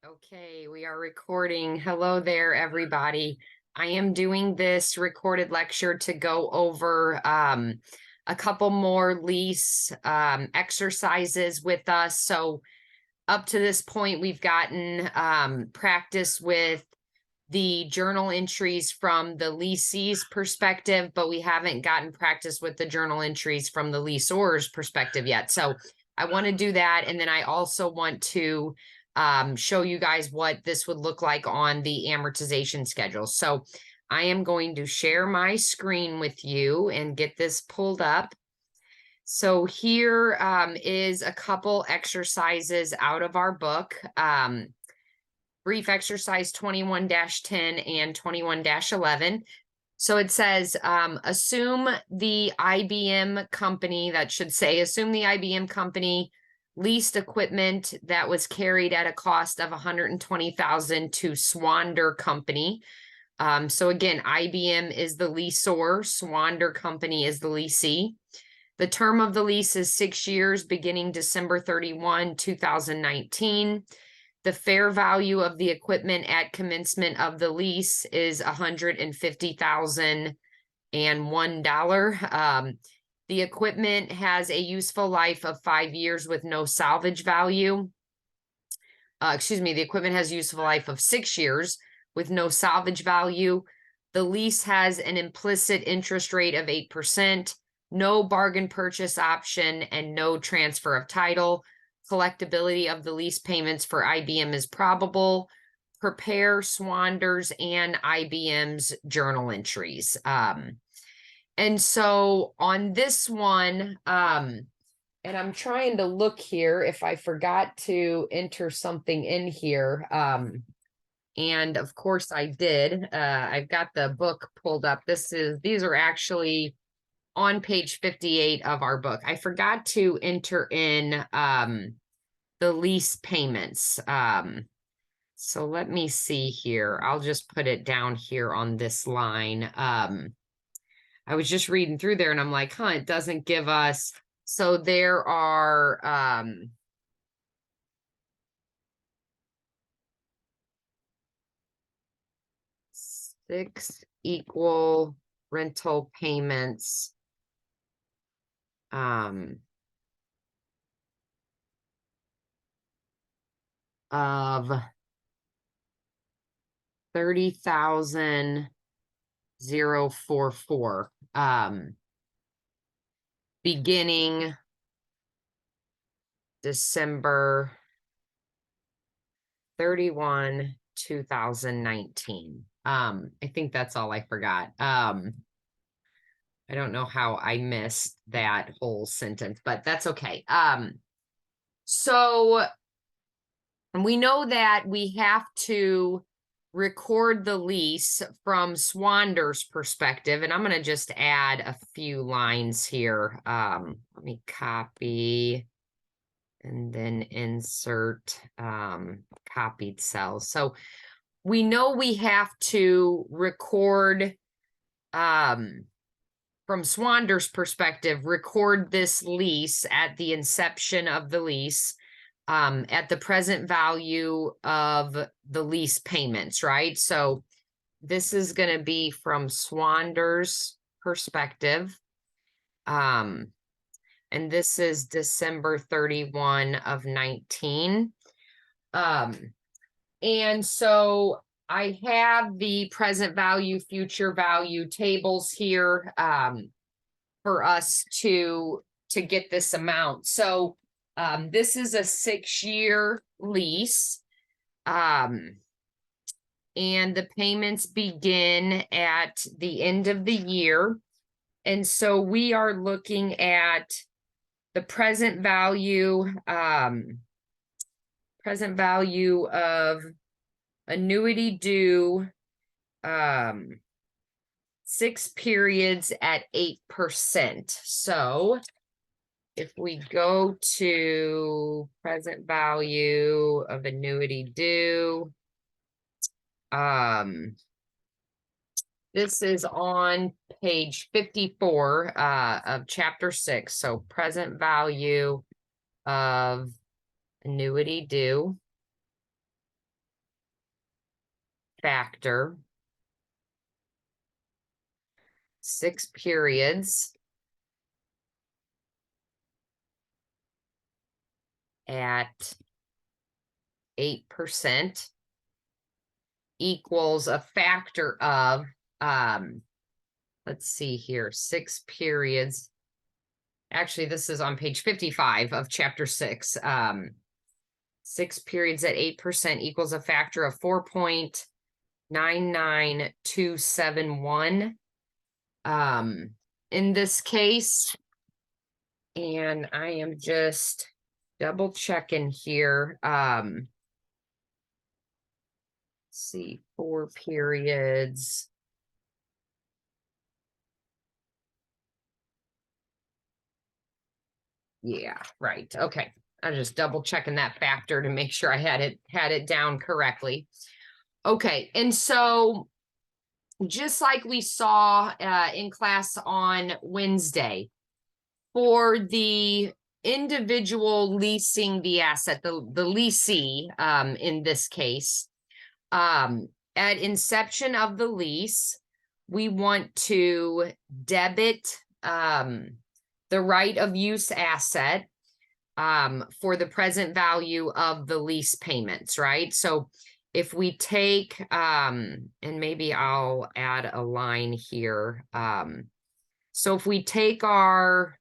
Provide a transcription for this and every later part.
Okay, we are recording. Hello there, everybody. I am doing this recorded lecture to go over a couple more lease exercises with us. So up to this point, we've gotten practice with the journal entries from the leasee's perspective, but we haven't gotten practice with the journal entries from the leasor's perspective yet. So I want to do that. And then I also want to show you guys what this would look like on the amortization schedule. So I am going to share my screen with you and get this pulled up. So here is a couple exercises out of our book. Brief exercise 21-10 and 21-11. So it says, assume the IBM company, that should say, assume the IBM company leased equipment that was carried at a cost of $120,000 to Swander Company. So again, IBM is the leasor, Swander Company is the leasee. The term of the lease is 6 years, beginning December 31, 2019. The fair value of the equipment at commencement of the lease is $150,001. The equipment has a useful life of 5 years with no salvage value. The equipment has a useful life of 6 years with no salvage value. The lease has an implicit interest rate of 8%, no bargain purchase option, and no transfer of title. Collectability of the lease payments for IBM is probable. Prepare Swander's and IBM's journal entries. And so on this one, and I'm trying to look here if I forgot to enter something in here. And of course I did. I've got the book pulled up. These are actually on page 58 of our book. I forgot to enter in the lease payments. So let me see here. I'll just put it down here on this line. I was just reading through there and I'm like, it doesn't give us. So there are 6 equal rental payments of 30,044 beginning December 31, 2019. I think that's all I forgot. I don't know how I missed that whole sentence, but that's okay. So we know that we have to record the lease from Swander's perspective, and I'm going to just add a few lines here. Let me copy and then insert copied cells. So we know we have to record from Swander's perspective, record this lease at the inception of the lease at the present value of the lease payments, right? So this is going to be from Swander's perspective. And this is December 31 of 19. And so I have the present value, future value tables here for us to get this amount. So this is a 6-year lease. And the payments begin at the end of the year. And so we are looking at the present value of annuity due 6 periods at 8%. So if we go to present value of annuity due, this is on page 54 of chapter 6. So present value of annuity due. factor, 6 periods at 8% equals a factor of, let's see here, 6 periods. Actually, this is on page 55 of chapter 6. 6 periods at 8% equals a factor of 4.99271. In this case, and I am just double checking here. See, 4 periods. Yeah, right. Okay. I'm just double checking that factor to make sure I had it down correctly. Okay, and so just like we saw in class on Wednesday, for the individual leasing the asset, the leasee in this case, at inception of the lease, we want to debit the right of use asset for the present value of the lease payments, right? So if we take, and maybe I'll add a line here. So if we take our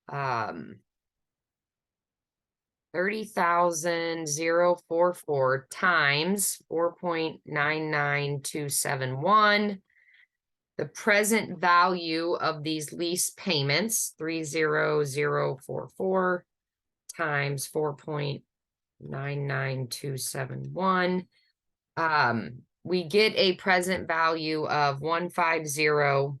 30,044 times 4.99271, the present value of these lease payments, 30044 times 4.99271, we get a present value of 150,000,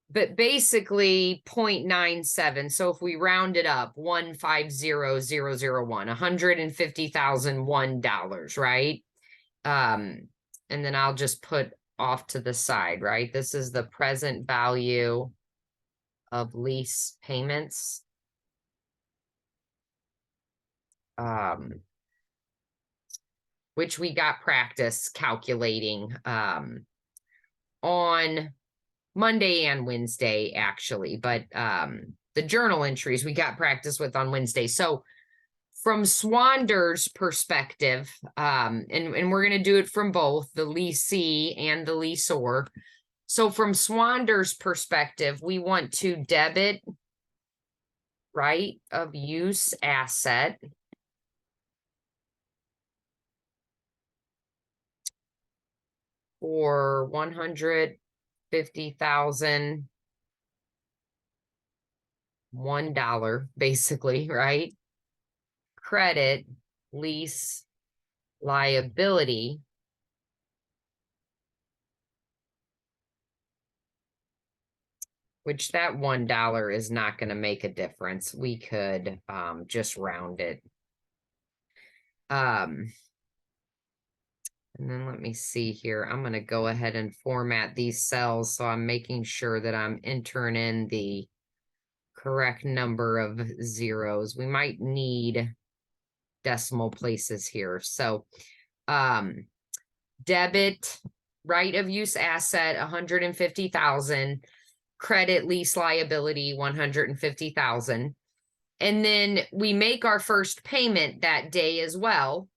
but basically 0.97. So if we round it up, 150,001, $150,001, right? And then I'll just put off to the side, right? This is the present value of lease payments. Which we got practice calculating on Monday and Wednesday, actually, but the journal entries we got practice with on Wednesday. So from Swander's perspective, and we're going to do it from both the leasee and the leaseor. So from Swander's perspective, we want to debit right of use asset for 150,000, $1, basically, right? Credit lease liability which that $1 is not going to make a difference. We could just round it. And then let me see here. I'm going to go ahead and format these cells, so I'm making sure that I'm entering in the correct number of zeros. We might need decimal places here. So debit right of use asset 150,000, credit lease liability 150,000. And then we make our first payment that day as well.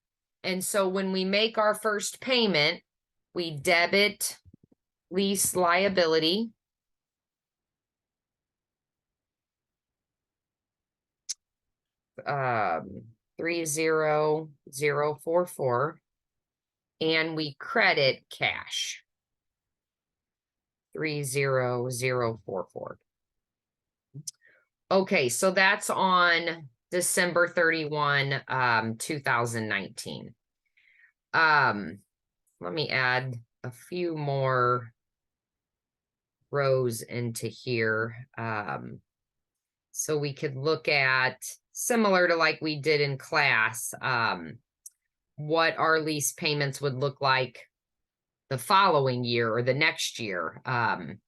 And so when we make our first payment, we debit lease liability. $30044, and we credit cash 30044. Okay, so that's on December 31, 2019. Let me add a few more rows into here. So we could look at, similar to like we did in class, what our lease payments would look like the following year or the next year. And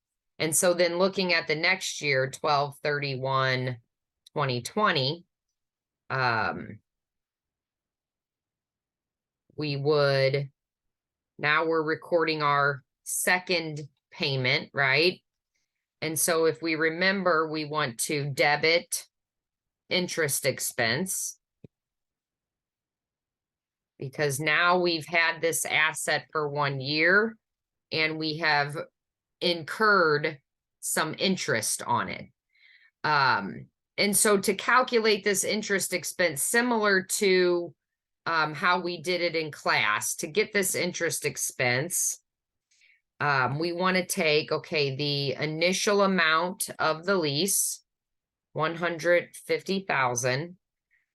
so then looking at the next year, 12/31/2020, we would, now we're recording our second payment, right? And so if we remember, we want to debit interest expense, because now we've had this asset for 1 year and we have incurred some interest on it. And so to calculate this interest expense, similar to how we did it in class, to get this interest expense, we want to take, okay, the initial amount of the lease, 150,000,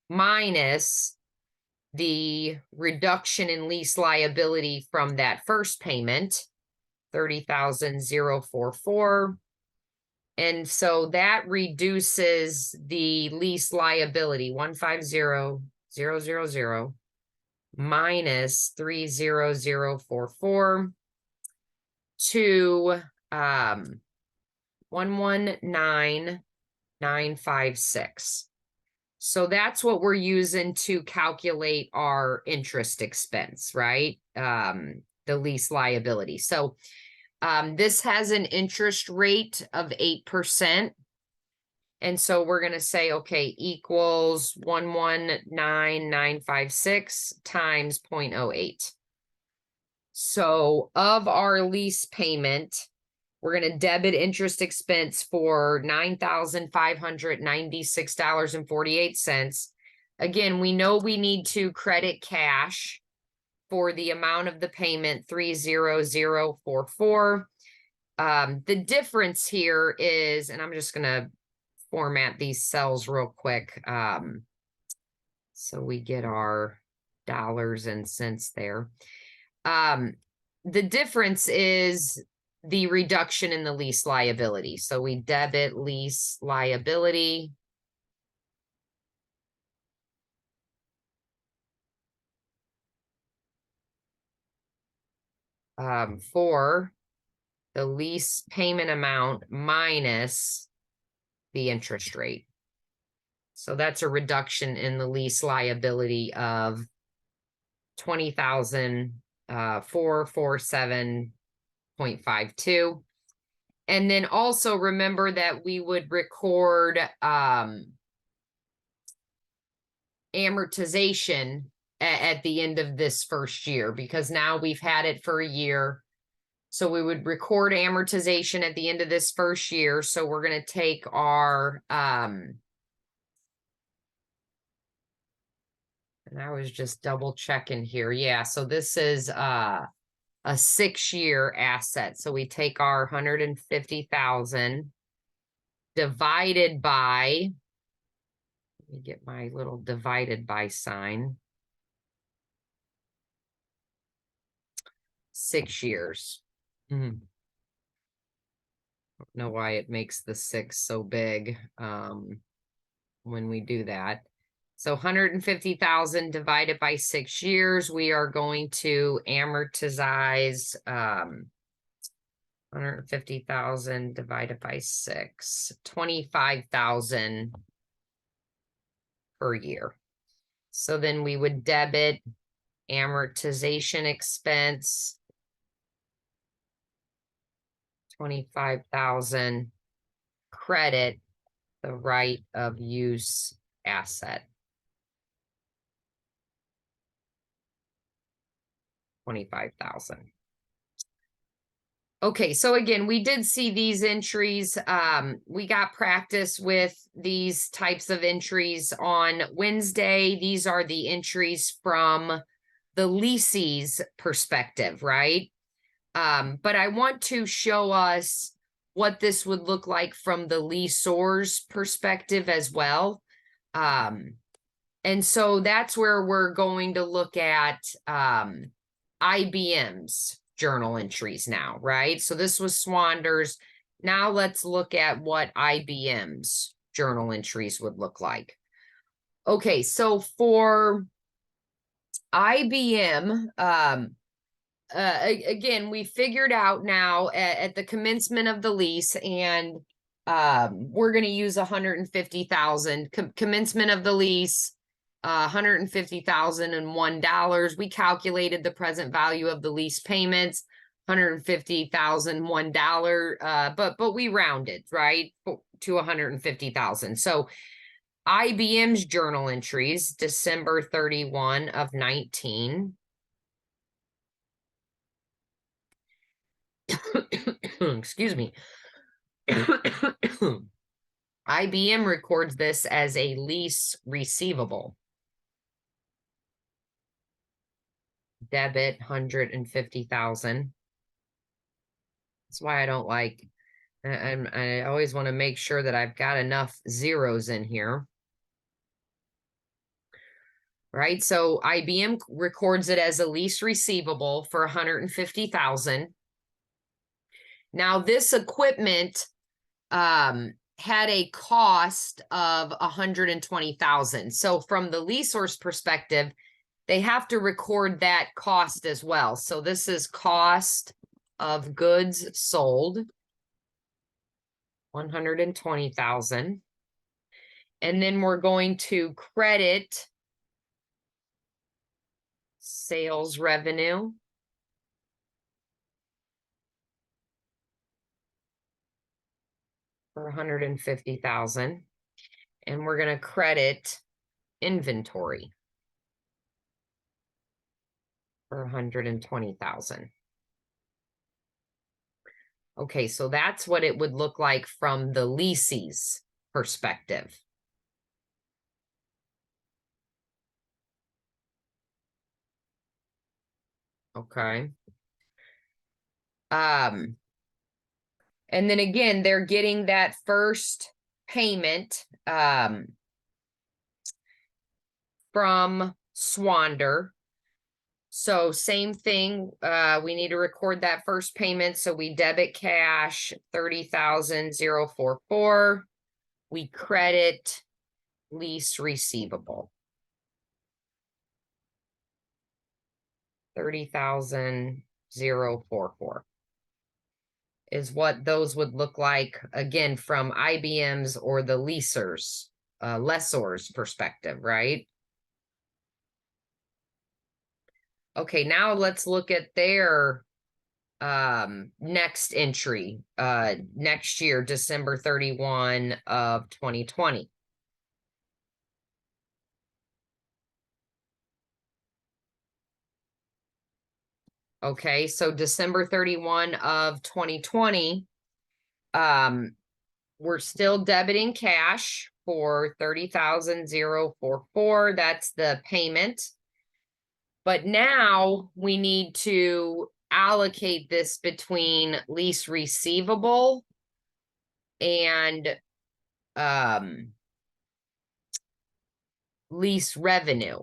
minus the reduction in lease liability from that first payment, 30,044. And so that reduces the lease liability, 150,000 minus 30044 to 119,956. So that's what we're using to calculate our interest expense, right? The lease liability. So this has an interest rate of 8%. And so we're going to say, okay, equals 119,956 times 0.08. So of our lease payment, we're going to debit interest expense for $9,596.48. Again, we know we need to credit cash for the amount of the payment, 30044. The difference here is, and I'm just going to format these cells real quick. So we get our dollars and cents there. The difference is the reduction in the lease liability. So we debit lease liability. For the lease payment amount minus the interest rate. So that's a reduction in the lease liability of 20,447.52. And then also remember that we would record amortization at the end of this first year, because now we've had it for a year. So we would record amortization at the end of this first year. So we're going to take our, and I was just double checking here. Yeah, so this is a 6-year asset. So we take our 150,000 divided by, let me get my little divided by sign. 6 years. Don't know why it makes the 6 so big when we do that. So 150,000 divided by 6 years, we are going to amortize 150,000 divided by 6, 25,000 per year. So then we would debit amortization expense, 25,000, credit the right of use asset, 25,000. Okay, so again, we did see these entries. We got practice with these types of entries on Wednesday. These are the entries from the leasee's perspective, right? But I want to show us what this would look like from the leasor's perspective as well. And so that's where we're going to look at IBM's journal entries now, right? So this was Swander's. Now let's look at what IBM's journal entries would look like. Okay, so for IBM, again, we figured out now at the commencement of the lease, and we're going to use 150,000 commencement of the lease. $150,001. We calculated the present value of the lease payments, $150,001. But we rounded, right, to 150,000. So IBM's journal entries, December 31 of 19. Excuse me. IBM records this as a lease receivable. Debit 150,000. That's why I don't like, I always want to make sure that I've got enough zeros in here. Right, so IBM records it as a lease receivable for 150,000. Now this equipment had a cost of 120,000. So from the leasor's perspective, they have to record that cost as well. So this is cost of goods sold, 120,000. And then we're going to credit sales revenue, for 150,000. And we're going to credit inventory for 120,000. Okay, so that's what it would look like from the leasee's perspective. Okay. And then again, they're getting that first payment from Swander. So same thing, we need to record that first payment. So we debit cash 30,044. We credit lease receivable, 30,044 is what those would look like, again, from IBM's or the leaser's, lessor's perspective, right? Okay, now let's look at their next entry, next year, December 31 of 2020. Okay, so December 31 of 2020, we're still debiting cash for 30,044. That's the payment. But now we need to allocate this between lease receivable and lease revenue.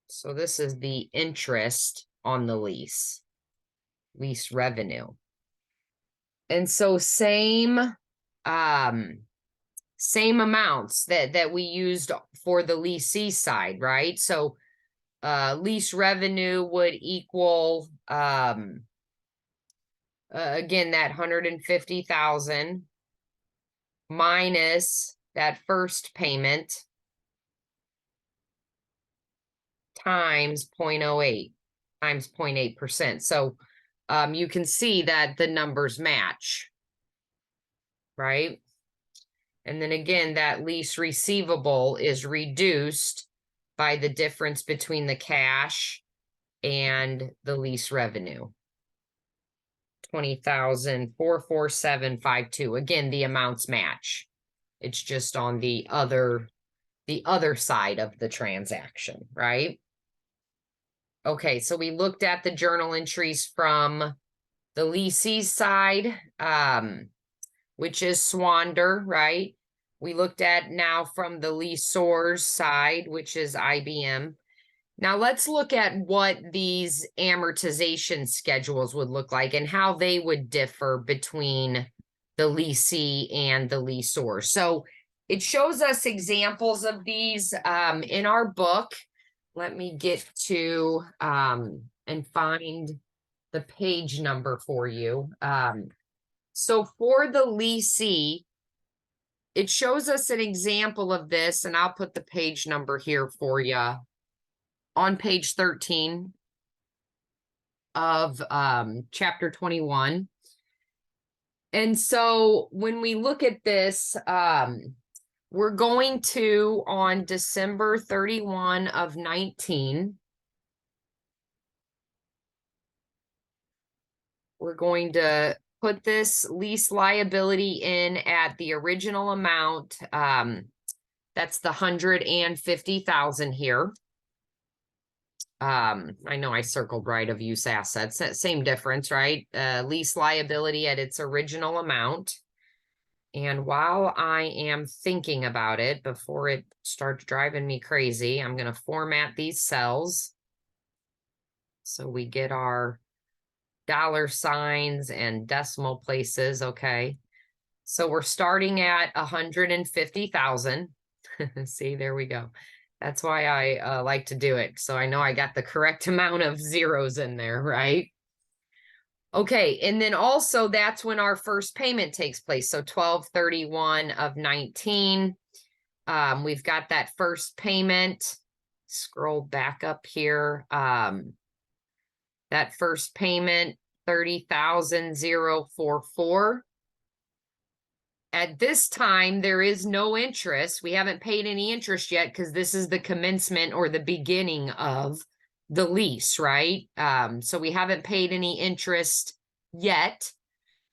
So this is the interest on the lease revenue. And so same amounts that we used for the leasee side, right? So lease revenue would equal again that 150,000 minus that first payment times 0.08 times 0.8%. So you can see that the numbers match, right? And then again, that lease receivable is reduced by the difference between the cash and the lease revenue. 20,44752. Again, the amounts match. It's just on the other side of the transaction, right? Okay, so we looked at the journal entries from the leasee's side, which is Swander, right? We looked at now from the leasor's side, which is IBM. Now let's look at what these amortization schedules would look like and how they would differ between the leasee and the leasor. So it shows us examples of these in our book. Let me get to and find the page number for you. So for the leasee, it shows us an example of this, and I'll put the page number here for you. On page 13 of chapter 21. And so when we look at this, we're going to, on December 31 of 19, we're going to put this lease liability in at the original amount. That's the 150,000 here. I know I circled right of use assets, same difference, right? Lease liability at its original amount. And while I am thinking about it, before it starts driving me crazy, I'm going to format these cells so we get our dollar signs and decimal places. Okay. So we're starting at 150,000. See, there we go. That's why I like to do it. So I know I got the correct amount of zeros in there, right? Okay, and then also that's when our first payment takes place. So 12/31 of 19. We've got that first payment. Scroll back up here. That first payment, 30,044. At this time, there is no interest. We haven't paid any interest yet because this is the commencement or the beginning of the lease, right? So we haven't paid any interest yet.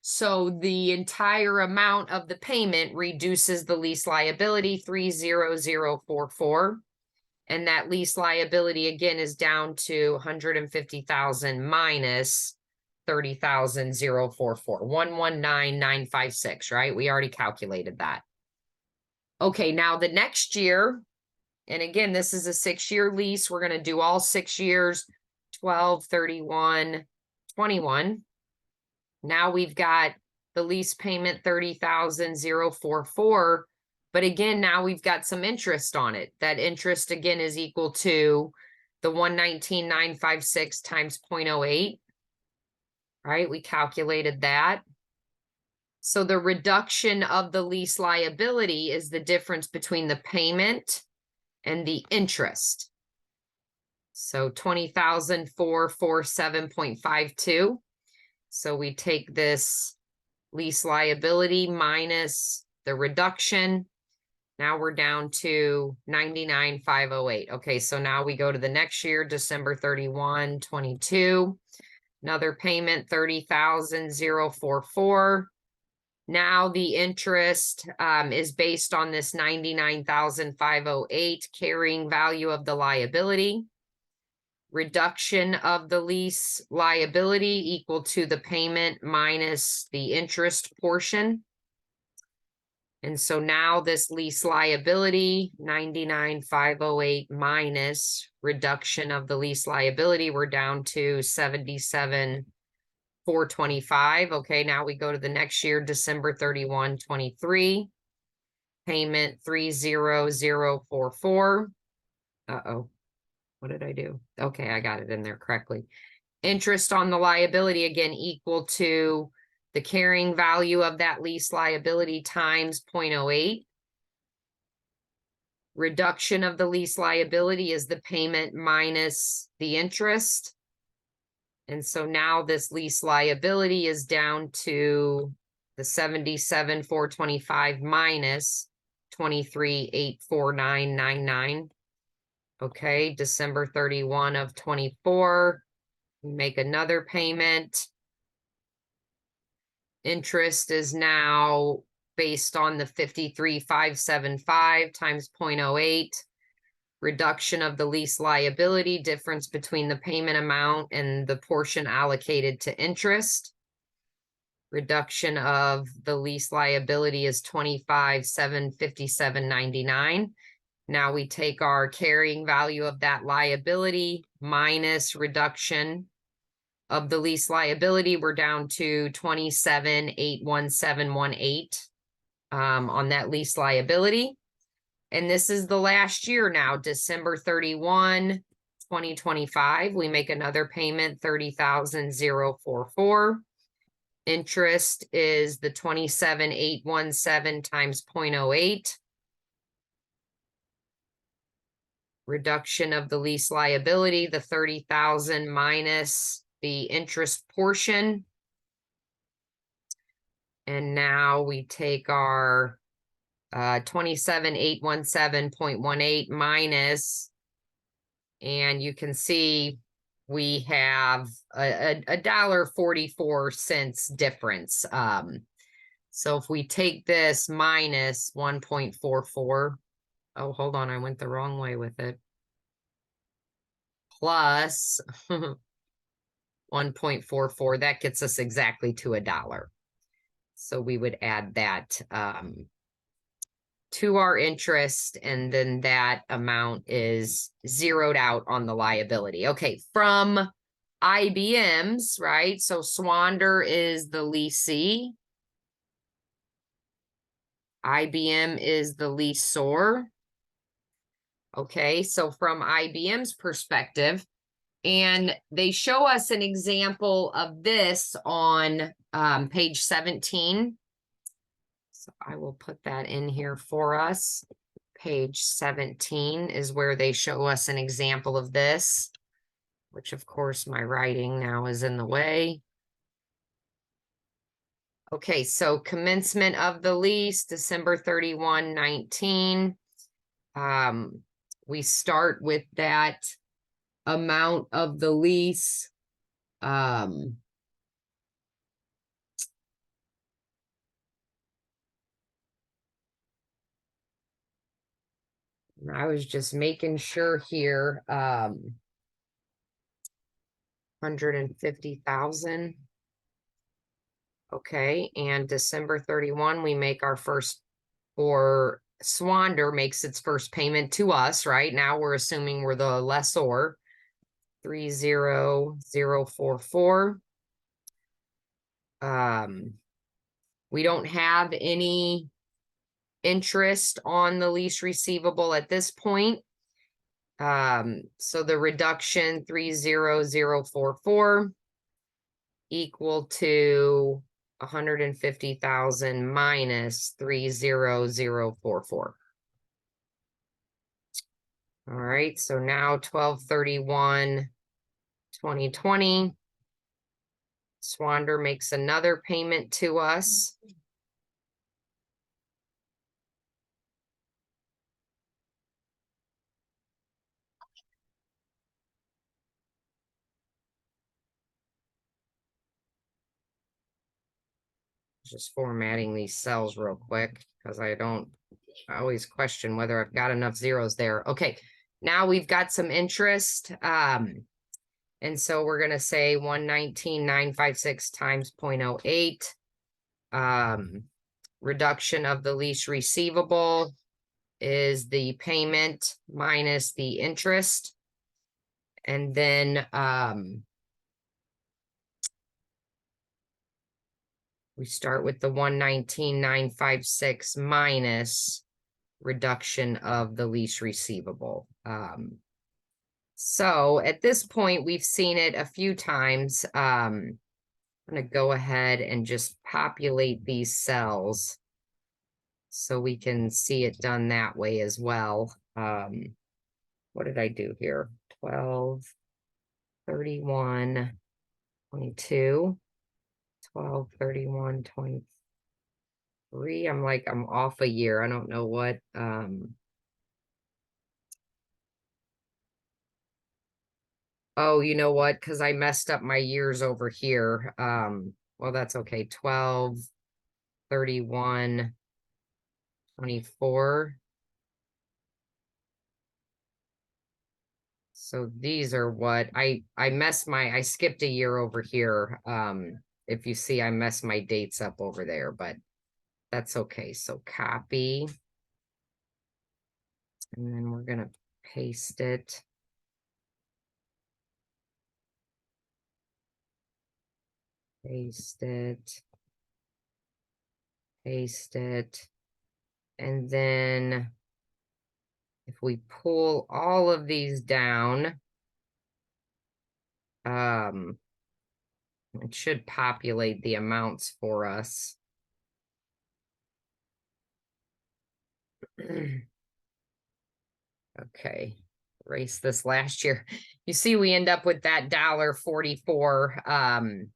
So the entire amount of the payment reduces the lease liability, 30044. And that lease liability again is down to 150,000 minus 30,044, 119,956, right? We already calculated that. Okay, now the next year, and again, this is a 6-year lease. We're going to do all 6 years, 12/31/21. Now we've got the lease payment, 30,044. But again, now we've got some interest on it. That interest again is equal to the 119,956 times 0.08. Right? We calculated that. So the reduction of the lease liability is the difference between the payment and the interest. So 20,447.52. So we take this lease liability minus the reduction. Now we're down to 99,508. Okay, so now we go to the next year, December 31, 22. Another payment, 30,044. Now the interest is based on this 99,508 carrying value of the liability. Reduction of the lease liability equal to the payment minus the interest portion. And so now this lease liability, 99,508 minus reduction of the lease liability, we're down to 77,425. Okay, now we go to the next year, December 31, 23. Payment 30044. Uh-oh, what did I do? Okay, I got it in there correctly. Interest on the liability, again, equal to the carrying value of that lease liability times 0.08. Reduction of the lease liability is the payment minus the interest. And so now this lease liability is down to the 77,425 minus 23,849.99. Okay, December 31 of 24. We make another payment. Interest is now based on the 53,575 times 0.08. Reduction of the lease liability, difference between the payment amount and the portion allocated to interest. Reduction of the lease liability is 25,757.99. Now we take our carrying value of that liability minus reduction of the lease liability. We're down to 27,81718 on that lease liability. And this is the last year now, December 31, 2025. We make another payment, 30,044. Interest is the 27,817 times 0.08. Reduction of the lease liability, the 30,000 minus the interest portion. And now we take our 27,817.18 minus, and you can see we have a $1.44 difference. So if we take this minus 1.44, oh, hold on, I went the wrong way with it. Plus 1.44, that gets us exactly to $1. So we would add that to our interest, and then that amount is zeroed out on the liability. Okay, from IBM's, right? So Swander is the leasee. IBM is the lessor. Okay, so from IBM's perspective, and they show us an example of this on page 17. So I will put that in here for us. Page 17 is where they show us an example of this, which of course my writing now is in the way. Okay, so commencement of the lease, December 31, 19. We start with that amount of the lease. I was just making sure here, 150,000. Okay, and December 31, we make our first, or Swander makes its first payment to us, right? Now we're assuming we're the lessor. 30044. We don't have any interest on the lease receivable at this point. So the reduction 30044 equal to 150,000 minus 30044. All right, so now 12/31/2020. Swander makes another payment to us. Just formatting these cells real quick because I always question whether I've got enough zeros there. Okay, now we've got some interest. And so we're going to say 119,956 times 0.08. Reduction of the lease receivable is the payment minus the interest. And then we start with the 119,956 minus reduction of the lease receivable. So at this point, we've seen it a few times. I'm going to go ahead and just populate these cells so we can see it done that way as well. What did I do here? 12, 31, 22, 12, 31, 23. I'm off a year. I don't know what. Oh, you know what? Because I messed up my years over here. Well, that's okay. 12, 31, 24. So these are what I skipped a year over here. If you see, I messed my dates up over there, but that's okay. So copy. And then we're gonna paste it. Paste it. Paste it. And then if we pull all of these down, It should populate the amounts for us. Okay, erase this last year. You see, we end up with that $1.44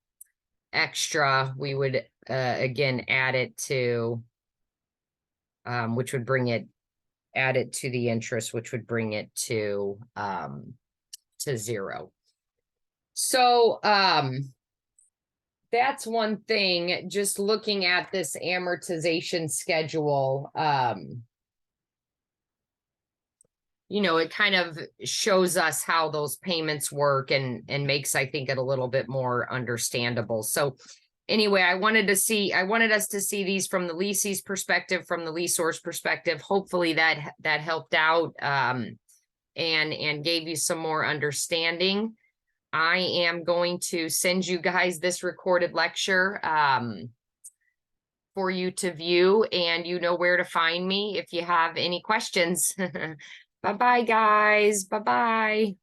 extra. We would again add it to which would bring it, add it to the interest, which would bring it to 0. So that's one thing. Just looking at this amortization schedule, you know, it kind of shows us how those payments work and makes, I think, it a little bit more understandable. So anyway, I wanted us to see these from the leasee's perspective, from the leaseor's perspective. Hopefully that helped out and gave you some more understanding. I am going to send you guys this recorded lecture for you to view, and you know where to find me if you have any questions. Bye-bye, guys. Bye-bye.